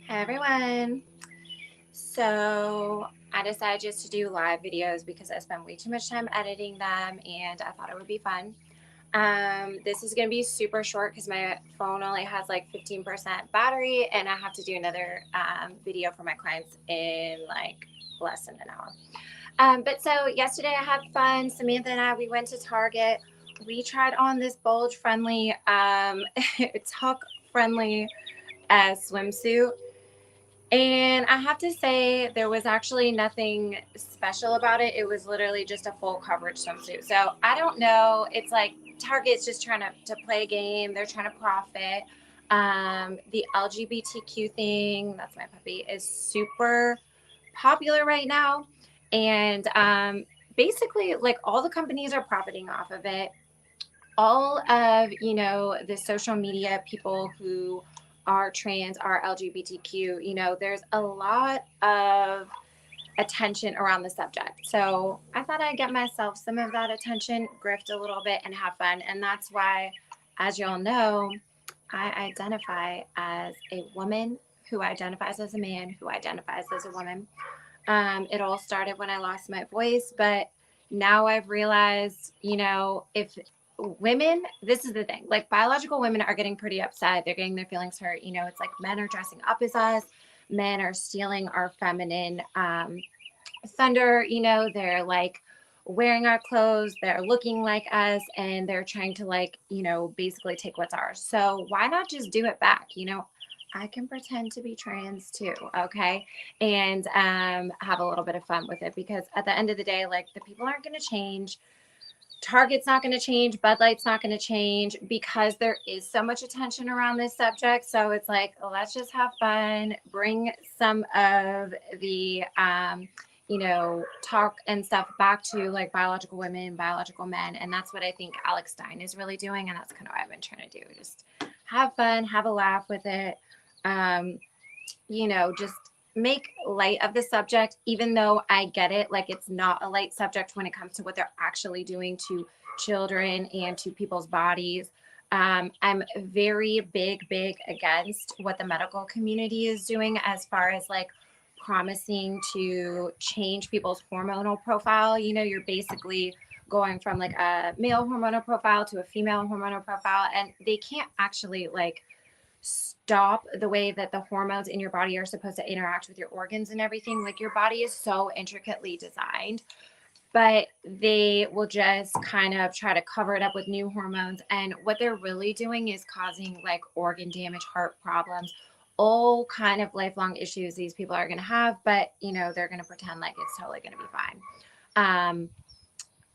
Hey everyone. So I decided just to do live videos because I spend way too much time editing them and I thought it would be fun. This is going to be super short because my phone only has like 15% battery and I have to do another video for my clients in like less than an hour. But so yesterday I had fun. Samantha and we went to Target. We tried on this Bulge friendly, tuck friendly swimsuit. And I have to say, there was actually nothing special about it. It was literally just a full coverage swimsuit. So I don't know. It's like Target's just trying to play a game. They're trying to profit. The LGBTQ thing, that's my puppy, is super popular right now. And basically, like all the companies are profiting off of it. All of, the social media people who are trans, are LGBTQ, there's a lot of attention around the subject. So I thought I'd get myself some of that attention, grift a little bit, and have fun. And that's why, as you all know, I identify as a woman who identifies as a man who identifies as a woman. It all started when I lost my voice, but now I've realized, if women, this is the thing, like biological women are getting pretty upset. They're getting their feelings hurt. It's like men are dressing up as us, men are stealing our feminine thunder. They're like wearing our clothes, they're looking like us, and they're trying to basically take what's ours. So why not just do it back? I can pretend to be trans too, okay? And have a little bit of fun with it, because at the end of the day, like, the people aren't going to change. Target's not going to change. Bud Light's not going to change, because there is so much attention around this subject. So it's like, let's just have fun, bring some of the, talk and stuff back to like biological women, biological men. And that's what I think Alex Stein is really doing. And that's kind of what I've been trying to do. Just have fun, have a laugh with it. Just make light of the subject, even though I get it. Like, it's not a light subject when it comes to what they're actually doing to children and to people's bodies. I'm very big against what the medical community is doing as far as like promising to change people's hormonal profile. You're basically going from like a male hormonal profile to a female hormonal profile, and they can't actually like stop the way that the hormones in your body are supposed to interact with your organs and everything. Like, your body is so intricately designed, but they will just kind of try to cover it up with new hormones. And what they're really doing is causing like organ damage, heart problems, all kind of lifelong issues these people are going to have. But, they're going to pretend like it's totally going to be fine.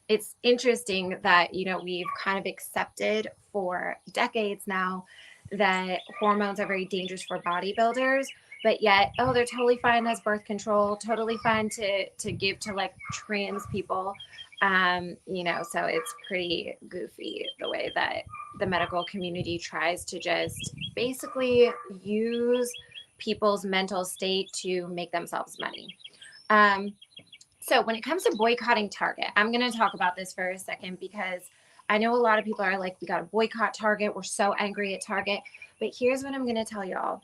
It's interesting that, we've kind of accepted for decades now that hormones are very dangerous for bodybuilders, but yet, they're totally fine as birth control, totally fine to give to like trans people. So it's pretty goofy the way that the medical community tries to just basically use people's mental state to make themselves money. So when it comes to boycotting Target, I'm going to talk about this for a second, because I know a lot of people are like, we got to boycott Target. We're so angry at Target. But here's what I'm going to tell y'all.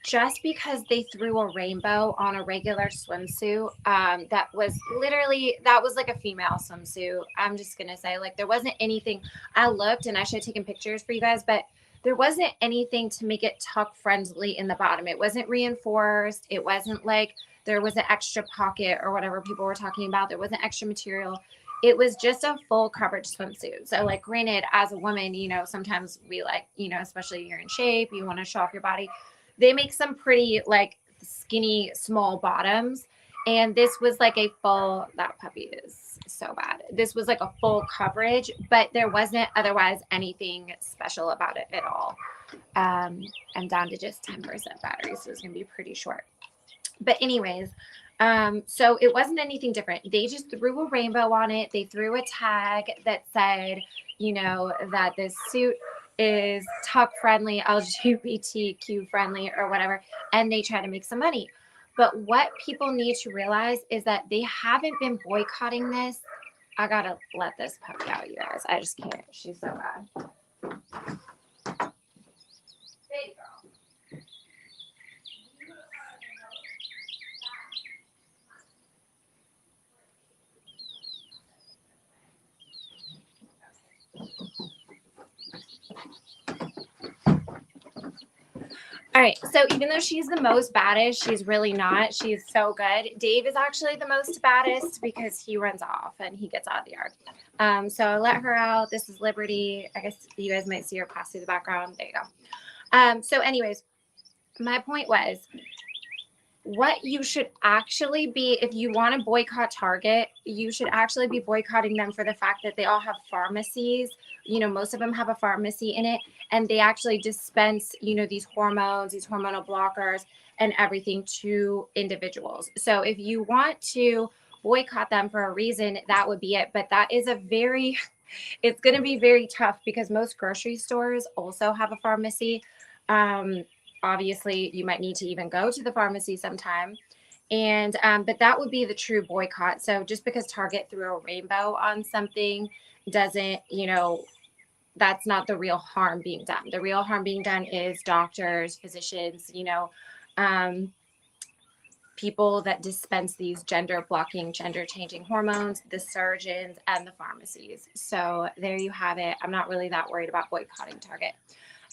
Just because they threw a rainbow on a regular swimsuit, that was like a female swimsuit. I'm just going to say, like, there wasn't anything. I looked, and I should have taken pictures for you guys, but there wasn't anything to make it tuck friendly in the bottom. It wasn't reinforced. It wasn't like there was an extra pocket or whatever people were talking about. There wasn't extra material. It was just a full coverage swimsuit. So, like, granted, as a woman, sometimes we like, especially you're in shape, you want to show off your body. They make some pretty like skinny, small bottoms. And this was like a full, that puppy is so bad. This was like a full coverage, but there wasn't otherwise anything special about it at all. I'm down to just 10% battery, so it's going to be pretty short. But anyways, so it wasn't anything different. They just threw a rainbow on it. They threw a tag that said, that this suit is tuck friendly, LGBTQ friendly, or whatever. And they try to make some money. But what people need to realize is that they haven't been boycotting this. I gotta let this puppy out, you guys. I just can't. She's so bad. Baby girl. All right, so even though she's the most baddest, she's really not. She's so good. Dave is actually the most baddest because he runs off and he gets out of the yard. So I let her out. This is Liberty. I guess you guys might see her pass through the background. There you go. So anyways, my point was, what you should actually be, if you want to boycott Target, you should actually be boycotting them for the fact that they all have pharmacies. You know, most of them have a pharmacy in it, and they actually dispense, you know, these hormones, these hormonal blockers and everything to individuals. So if you want to boycott them for a reason, that would be it. But that is a very, it's going to be very tough because most grocery stores also have a pharmacy. Obviously you might need to even go to the pharmacy sometime, and but that would be the true boycott. So just because Target threw a rainbow on something doesn't, you know, that's not the real harm being done. The real harm being done is doctors, physicians, you know, people that dispense these gender blocking, gender changing hormones, the surgeons, and the pharmacies. So there you have it. I'm not really that worried about boycotting Target.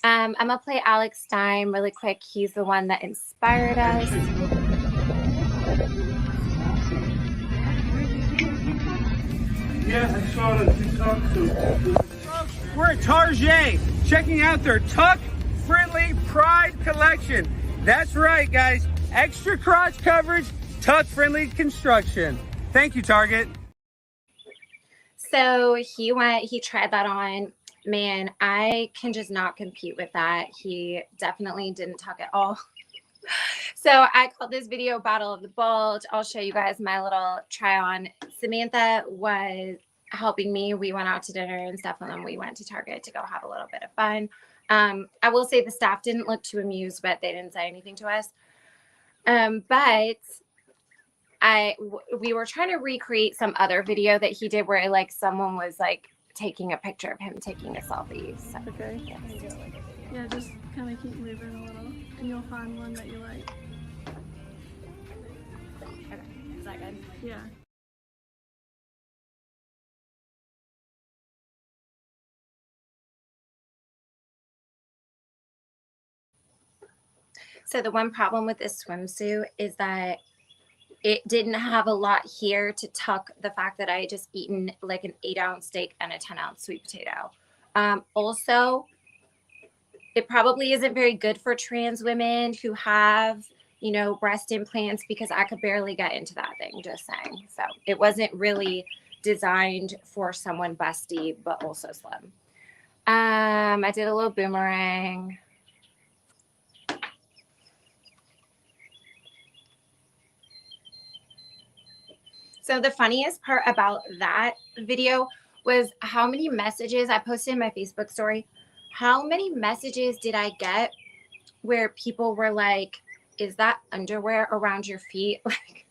I'm gonna play Alex Stein really quick. He's the one that inspired us. Yeah, I saw the TikTok too. We're at Target, checking out their Tuck Friendly Pride collection. That's right, guys. Extra crotch coverage, Tuck Friendly construction. Thank you, Target. So he tried that on. Man, I can just not compete with that. He definitely didn't tuck at all. So I called this video Battle of the Bulge. I'll show you guys my little try on. Samantha was helping me. We went out to dinner and stuff, and then we went to Target to go have a little bit of fun. I will say the staff didn't look too amused, but they didn't say anything to us. But we were trying to recreate some other video that he did where like someone was like taking a picture of him taking a selfie. So, okay. Yes. Yeah, just kind of keep moving a little, and you'll find one that you like. Okay, is that good? Yeah. So the one problem with this swimsuit is that it didn't have a lot here to tuck the fact that I had just eaten like an 8-ounce steak and a 10-ounce sweet potato. Also, it probably isn't very good for trans women who have, you know, breast implants, because I could barely get into that thing, just saying. So it wasn't really designed for someone busty, but also slim. I did a little boomerang. So the funniest part about that video was how many messages I posted in my Facebook story. How many messages did I get where people were like, is that underwear around your feet? Like,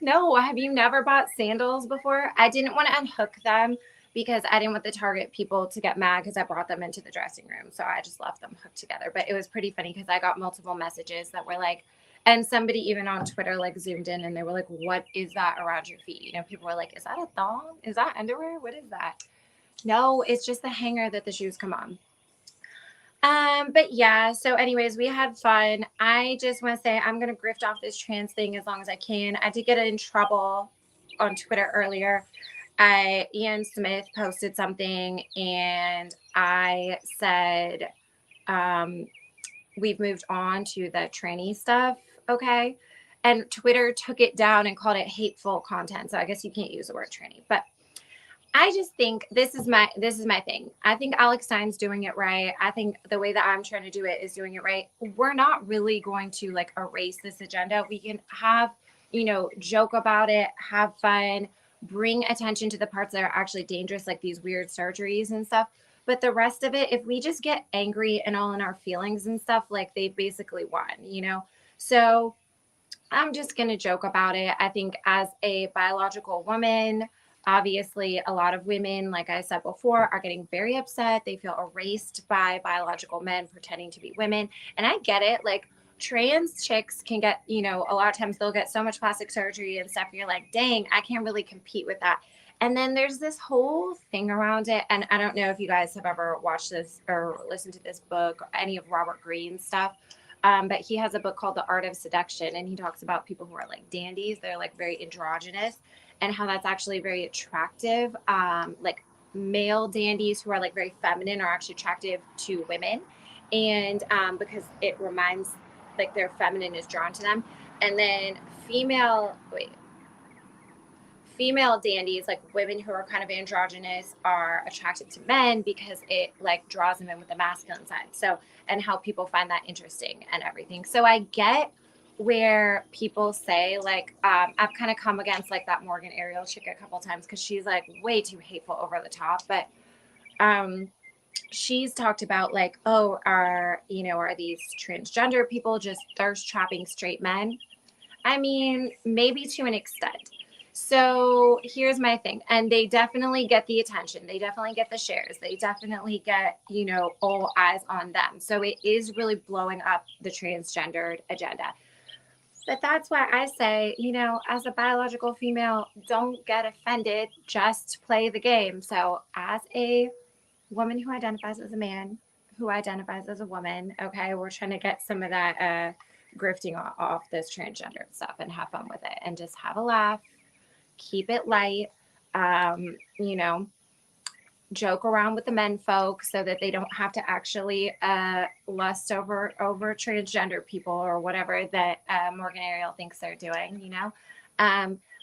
no, have you never bought sandals before? I didn't want to unhook them because I didn't want the Target people to get mad because I brought them into the dressing room. So I just left them hooked together. But it was pretty funny because I got multiple messages that were like, and somebody even on Twitter like zoomed in and they were like, what is that around your feet? You know, people were like, is that a thong? Is that underwear? What is that? No, it's just the hanger that the shoes come on. But yeah, so anyways, we had fun. I just want to say I'm going to grift off this trans thing as long as I can. I did get in trouble on Twitter earlier. Ian Smith posted something and I said, we've moved on to the tranny stuff. Okay. And Twitter took it down and called it hateful content. So I guess you can't use the word tranny, but I just think this is my thing. I think Alex Stein's doing it right. I think the way that I'm trying to do it is doing it right. We're not really going to like erase this agenda. We can have, you know, joke about it, have fun, bring attention to the parts that are actually dangerous, like these weird surgeries and stuff. But the rest of it, if we just get angry and all in our feelings and stuff, like they basically won, you know? So I'm just going to joke about it. I think as a biological woman, obviously a lot of women, like I said before, are getting very upset. They feel erased by biological men pretending to be women. And I get it. Like trans chicks can get, you know, a lot of times they'll get so much plastic surgery and stuff. You're like, dang, I can't really compete with that. And then there's this whole thing around it. And I don't know if you guys have ever watched this or listened to this book or any of Robert Greene's stuff. But he has a book called The Art of Seduction, and he talks about people who are like dandies. They're like very androgynous, and how that's actually very attractive. Like male dandies who are like very feminine are actually attractive to women, and because it reminds, like, their feminine is drawn to them. And then female dandies, like women who are kind of androgynous, are attracted to men because it like draws them in with the masculine side. So, and how people find that interesting and everything. So I get where people say like, I've kind of come against like that Morgan Ariel chick a couple times because she's like way too hateful, over the top. But she's talked about like, oh, are these transgender people just thirst trapping straight men? I mean, maybe to an extent. So here's my thing. And they definitely get the attention. They definitely get the shares. They definitely get, all eyes on them. So it is really blowing up the transgendered agenda. But that's why I say, as a biological female, don't get offended. Just play the game. So as a woman who identifies as a man, who identifies as a woman, okay, we're trying to get some of that grifting off this transgender stuff and have fun with it and just have a laugh, keep it light, joke around with the men folk so that they don't have to actually lust over transgender people or whatever that Morgan Ariel thinks they're doing.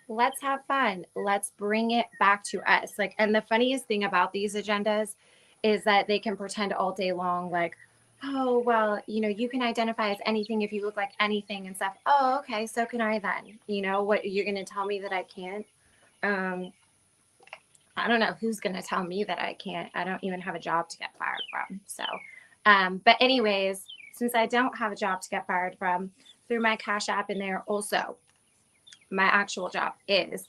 Let's have fun. Let's bring it back to us. Like, and the funniest thing about these agendas is that they can pretend all day long, like, oh, well, you can identify as anything if you look like anything and stuff. Oh, okay, so can I then? What, you're going to tell me that I can't? I don't know who's going to tell me that I can't. I don't even have a job to get fired from. So, but anyways, since I don't have a job to get fired from, through my Cash App in there also, my actual job is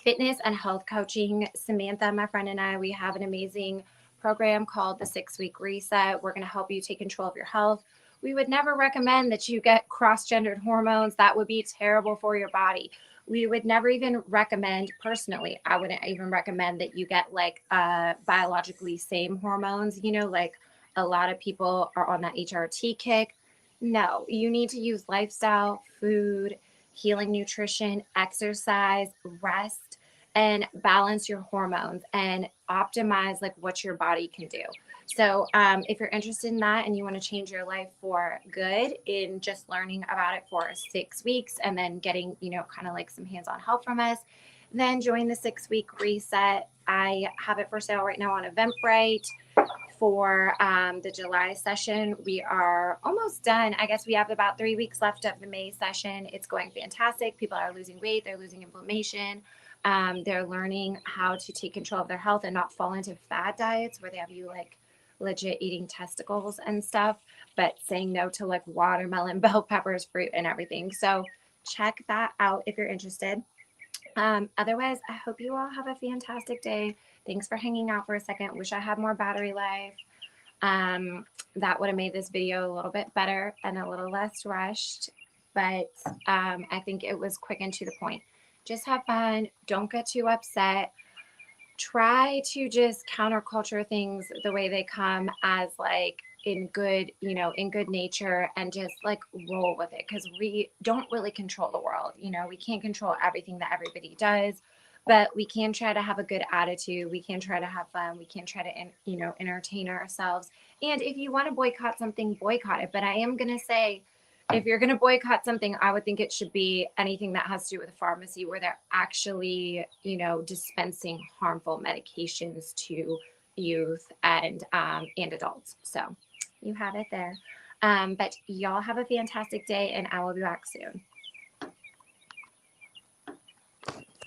fitness and health coaching. Samantha, my friend, and I, we have an amazing program called the 6-Week Reset. We're going to help you take control of your health. We would never recommend that you get cross-gendered hormones. That would be terrible for your body. We would never even recommend, personally, I wouldn't even recommend that you get like biologically same hormones. Like a lot of people are on that HRT kick. No, you need to use lifestyle, food, healing nutrition, exercise, rest, and balance your hormones and optimize like what your body can do. So if you're interested in that and you want to change your life for good in just learning about it for 6 weeks and then getting, kind of like some hands-on help from us, then join the 6-Week Reset. I have it for sale right now on Eventbrite for the July session. We are almost done. I guess we have about 3 weeks left of the May session. It's going fantastic. People are losing weight. They're losing inflammation. They're learning how to take control of their health and not fall into fad diets where they have you like legit eating testicles and stuff, but saying no to like watermelon, bell peppers, fruit, and everything. So check that out if you're interested. Otherwise, I hope you all have a fantastic day. Thanks for hanging out for a second. Wish I had more battery life. That would have made this video a little bit better and a little less rushed, but I think it was quick and to the point. Just have fun. Don't get too upset. Try to just counterculture things the way they come, as like in good, in good nature, and just like roll with it, because we don't really control the world. We can't control everything that everybody does, but we can try to have a good attitude. We can try to have fun. We can try to, entertain ourselves. And if you want to boycott something, boycott it. But I am going to say, if you're going to boycott something, I would think it should be anything that has to do with a pharmacy where they're actually, dispensing harmful medications to youth and adults. So you have it there. But y'all have a fantastic day, and I will be back soon.